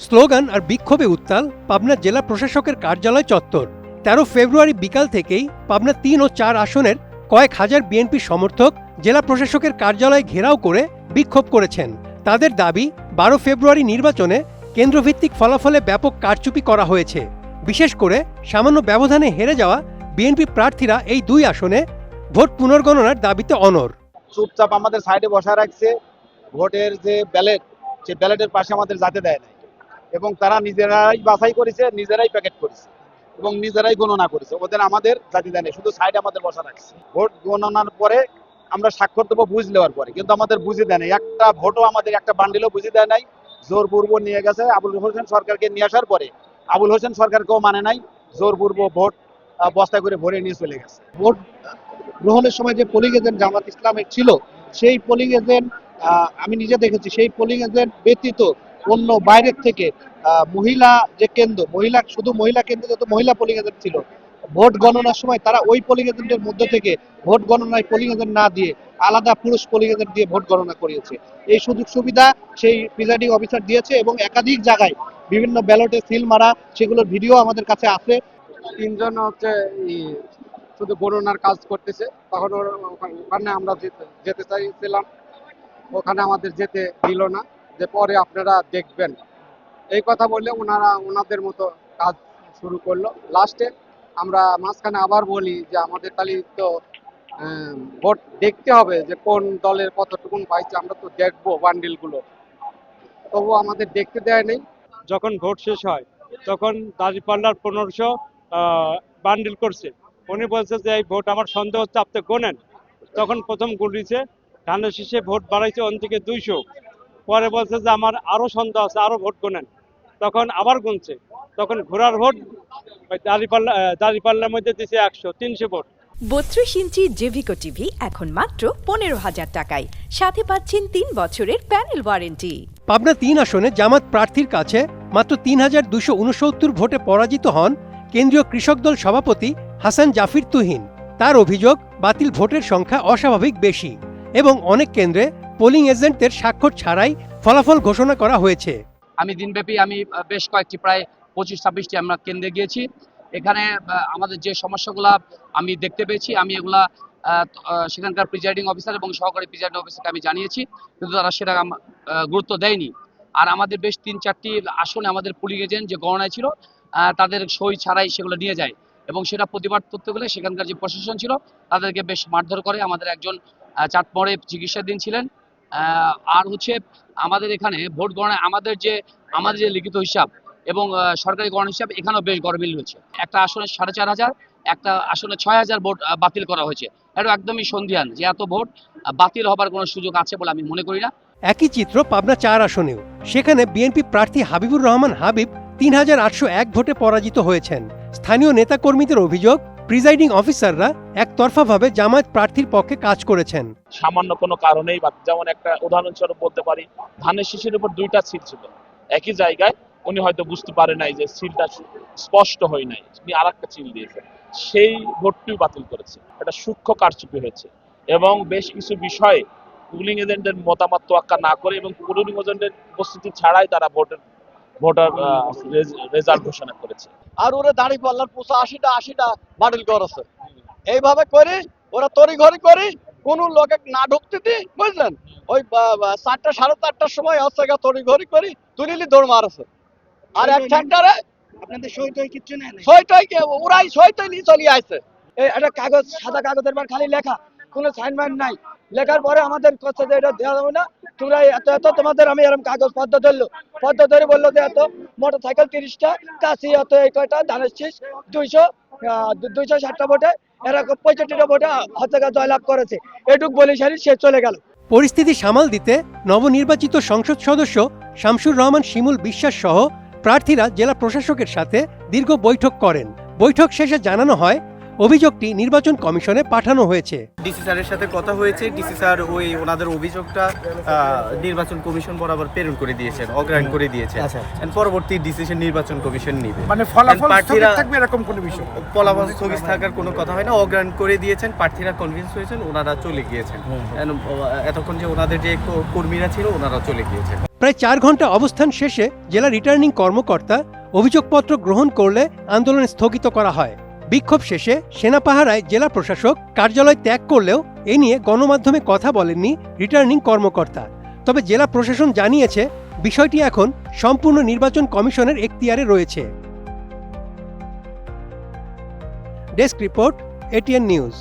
Slogan আর বিক্ষোভে উত্তাল পাবনা জেলা প্রশাসকের কার্যালয় চত্বর। 13 ফেব্রুয়ারি বিকাল থেকেই পাবনা 3 ও 4 আসনের কয়েক হাজার বিএনপি সমর্থক জেলা প্রশাসকের কার্যালয় ঘেরাও করে বিক্ষোভ করেছেন। তাদের দাবি 12 ফেব্রুয়ারি নির্বাচনে কেন্দ্রভিত্তিক ফলাফলে ব্যাপক কারচুপি করা হয়েছে। বিশেষ করে সামান্য ব্যবধানে হেরে যাওয়া বিএনপি প্রার্থীরা এই 2 আসনে ভোট পুনর্গণনার দাবিতে অনড়। চুপচাপ আমাদের সাইডে বসা রাখছে। ভোটের যে ব্যালট, সেই ব্যালটের পাশে আমাদের যেতে দেয় নাই এবং তারা নিজেরাই বাছাই করেছে, নিজেরাই প্যাকেট করেছে এবং নিজেরাই গণনা করেছে। ওদের আমাদের জাতি দেয় নাই, শুধু সাইডে আমাদের বসা রাখছে। ভোট গণনার পরে আমরা স্বাক্ষর দেবো বুঝ নেওয়ার পরে, কিন্তু আমাদের বুঝে দেয় নাই। একটা ভোটও আমাদের, একটা বান্ডিলও বুঝে দেয় নাই। জোরপূর্ব নিয়ে গেছে আবুল হোসেন সরকারকে নিয়ে আসার পরে আবুল হোসেন সরকারকেও মানে নাই। জোরপূর্ব ভোট বস্তা করে ভরে নিয়ে চলে গেছে। ভোট গ্রহণের সময় যে পোলিং এজেন্ট জামাত ইসলামের ছিল, সেই পোলিং এজেন্ট আমি নিজে দেখেছি, সেই পোলিং এজেন্ট ব্যতীত অন্য বাইরের থেকে মহিলা যে কেন্দ্র, শুধু মহিলা কেন্দ্রে যত মহিলা পোলিং এজেন্ট ছিল, ভোট গণনার সময় তারা ওই পোলিং এজেন্টের মধ্যে থেকে ভোট গণনায় পোলিং এজেন্ট না দিয়ে আলাদা পুরুষ পোলিং এজেন্ট দিয়ে ভোট গণনা করিয়েছে। এই সুযোগ সুবিধা সেই প্রিজাইডিং অফিসার দিয়েছে এবং একাধিক জায়গায় বিভিন্ন ব্যালটে সিল মারা, সেগুলোর ভিডিও আমাদের কাছে আছে। 3 জন হচ্ছে শুধু গণনার কাজ করতেছে। তখন ওখানে আমরা যেতে চাইছিলাম, ওখানে আমাদের যেতে দিল না, যে পরে আপনারা দেখবেন এই কথা বললে ওনাদের মতো কাজ শুরু করলো। লাস্টে আমরা মাঝখানে আবার বলি যে আমাদের তাহলে তো ভোট দেখতে হবে যে কোন দলের কতটুকুন পাইছে, আমরা তো দেখবো বান্ডিলগুলো, তবু আমাদের দেখতে দেয় নেই। যখন ভোট শেষ হয় তখন দাঁড়িপাল্লার 1500 বান্ডিল করছে। উনি বলছে যে এই ভোট আমার সন্দেহ হচ্ছে, আপনি গোনেন। তখন প্রথম গুলিছে, ধানের শীষে ভোট বাড়াইছে অন্যদিকে 200। পরে বলছে যে আমার আরো সন্দেহ আছে, আরো ভোট গোনেন। তখন আবার গুনছে, তখন ঘোড়ার ভোট দাঁড়িপাল্লার মধ্যে দিছে 100-300 ভোট। 32 ইঞ্চি জেভিকো টিভি এখন মাত্র 15,000 টাকায়, সাথে পাচ্ছেন 3 বছরের প্যানেল ওয়ারেন্টি। পাবনা 3 আসনে জামাত প্রার্থীর কাছে মাত্র 3269 ভোটে পরাজিত হন কেন্দ্রীয় কৃষক দল সভাপতি হাসান জাফির তুহিন। তার অভিযোগ, বাতিল ভোটের সংখ্যা অস্বাভাবিক বেশি এবং অনেক কেন্দ্রে পোলিং এজেন্টদের স্বাক্ষর ছাড়াই ফলাফল ঘোষণা করা হয়েছে। আমি দিনব্যাপী বেশ কয়েকটি প্রায় 25-26টি আমরা কেন্দ্রে গিয়েছি। এখানে আমাদের যে সমস্যাগুলো আমি দেখতে পেয়েছি, আমি এগুলা সেখানকার প্রিজাইডিং অফিসার এবং সহকারী প্রিজাইডিং অফিসারকে আমি জানিয়েছি, কিন্তু তারা সেটা গুরুত্ব দেয়নি। আর আমাদের বেশ 3-4টি আসনে আমাদের পোলিং এজেন্ট যে গণনায় ছিল তাদের সই ছাড়াই সেগুলো নিয়ে যায় এবং সেটা প্রতিবাদ করতে গেলে সেখানকার যে প্রশাসন ছিল তাদেরকে বেশ মারধর করে। আমাদের একজন চাঁদমোড়ে চিকিৎসাধীন ছিলেন। আর হচ্ছে আমাদের এখানে ভোট গণনায় আমাদের যে লিখিত হিসাব এবং সরকারি গণনা হিসাব এখানেও বেশ গরমিল হয়েছে। একটা আসনে 4500, একটা আসনে 6000 ভোট বাতিল করা হয়েছে। এটা একদমই সন্দিহান যে এত ভোট বাতিল হবার কোনো সুযোগ আছে বলে আমি মনে করি না। একই চিত্র পাবনা 4 আসনেও। সেখানে বিএনপি প্রার্থী হাবিবুর রহমান হাবিব 3801 ভোটে পরাজিত হয়েছেন। স্থানীয় নেতাকর্মীদের অভিযোগ, প্রিজাইডিং অফিসাররা একতরফাভাবে জামায়াত প্রার্থীর পক্ষে কাজ করেছেন। সামান্য কোনো কারণেই, যেমন একটা উদাহরণস্বরূপ বলতে পারি, ধানের শীষের উপর 2টা সিল ছিল একই জায়গায়, উনি হয়তো বুঝতে পারে নাই যে সিলটা স্পষ্ট হয় নাই, উনি আরেকটা সিল দিয়েছেন, সেই ভোটটিও বাতিল করেছে। এটা সূক্ষ্ম কারচুপি হয়েছে এবং বেশ কিছু বিষয়ে পোলিং এজেন্টের মতামত তোয়াক্কা না করে এবং পোলিং এজেন্টের উপস্থিতি ছাড়াই তারা ভোটার রেজাল্ট ঘোষণা করেছে। আর ওরা দাঁড়িপাল্লার 85টা বাতিল করেছে। এইভাবে করে ওরা তড়িঘড়ি করে কোন লোকে না ঢুকতে দিই, বুঝলেন, ওই 4টা 4:30টার সময় হচ্ছে তড়িঘড়ি করে তুলিলি দৌড় মারছে। আর এক সেন্টারে আপনাদের সই টই কিচ্ছু নেই, সই টই ওরাই সই টই নিয়ে চলে আসছে। একটা কাগজ, সাদা কাগজের পর খালি লেখা, কোনো সাইনমেন্ট নাই। লেখার পরে আমাদের কাছে যে এটা দেওয়া যাবে না, তোমরা এত তোমাদের, আমি এরকম কাগজ পদ্ম ধরে বললো যে এত মোটরসাইকেল 30টা, কাশি এত, এই কয়টা, ধানের শীষ 260টা ভোটে, এরকম 65টা ভোটে হচ্ছে জয়লাভ করেছে। এটুক বলে সারি সে চলে গেল। পরিস্থিতি সামাল দিতে নবনির্বাচিত সংসদ সদস্য শামসুর রহমান শিমুল বিশ্বাস সহ প্রার্থীরা জেলা প্রশাসকের সাথে দীর্ঘ বৈঠক করেন। বৈঠক শেষে জানানো হয়, অভিযোগটি নির্বাচন কমিশনে পাঠানো হয়েছে। ডিসি স্যারের সাথে কথা হয়েছে, ডিসি স্যার ওনাদের অভিযোগটা নির্বাচন কমিশন বরাবর প্রেরণ করে দিয়েছেন, অগ্রাহ্য করে দিয়েছেন। পরবর্তী ডিসিশন নির্বাচন কমিশন নিবে। মানে ফলাফল প্রার্থীরা থাকবে এরকম কোনো বিষয়, ফলাফল স্থগিত থাকার কোনো কথা হয় না, অগ্রাহ্য করে দিয়েছেন। প্রার্থীরা কনভিন্স হয়েছেন, ওনারা চলে গিয়েছেন। এতক্ষণ যে ওনাদের যে কর্মীরা ছিল ওনারা চলে গিয়েছেন। প্রায় 4 ঘন্টা অবস্থান শেষে জেলা রিটার্নিং কর্মকর্তা অভিযোগপত্র গ্রহণ করলে আন্দোলন স্থগিত করা হয়। বিক্ষোভ শেষে সেনাপাহারায় জেলা প্রশাসক কার্যালয় ত্যাগ করলেও এ নিয়ে গণমাধ্যমে কথা বলেননি রিটার্নিং কর্মকর্তা। তবে জেলা প্রশাসন জানিয়েছে বিষয়টি এখন সম্পূর্ণ নির্বাচন কমিশনের এখতিয়ারে রয়েছে। Desk report, ATN news.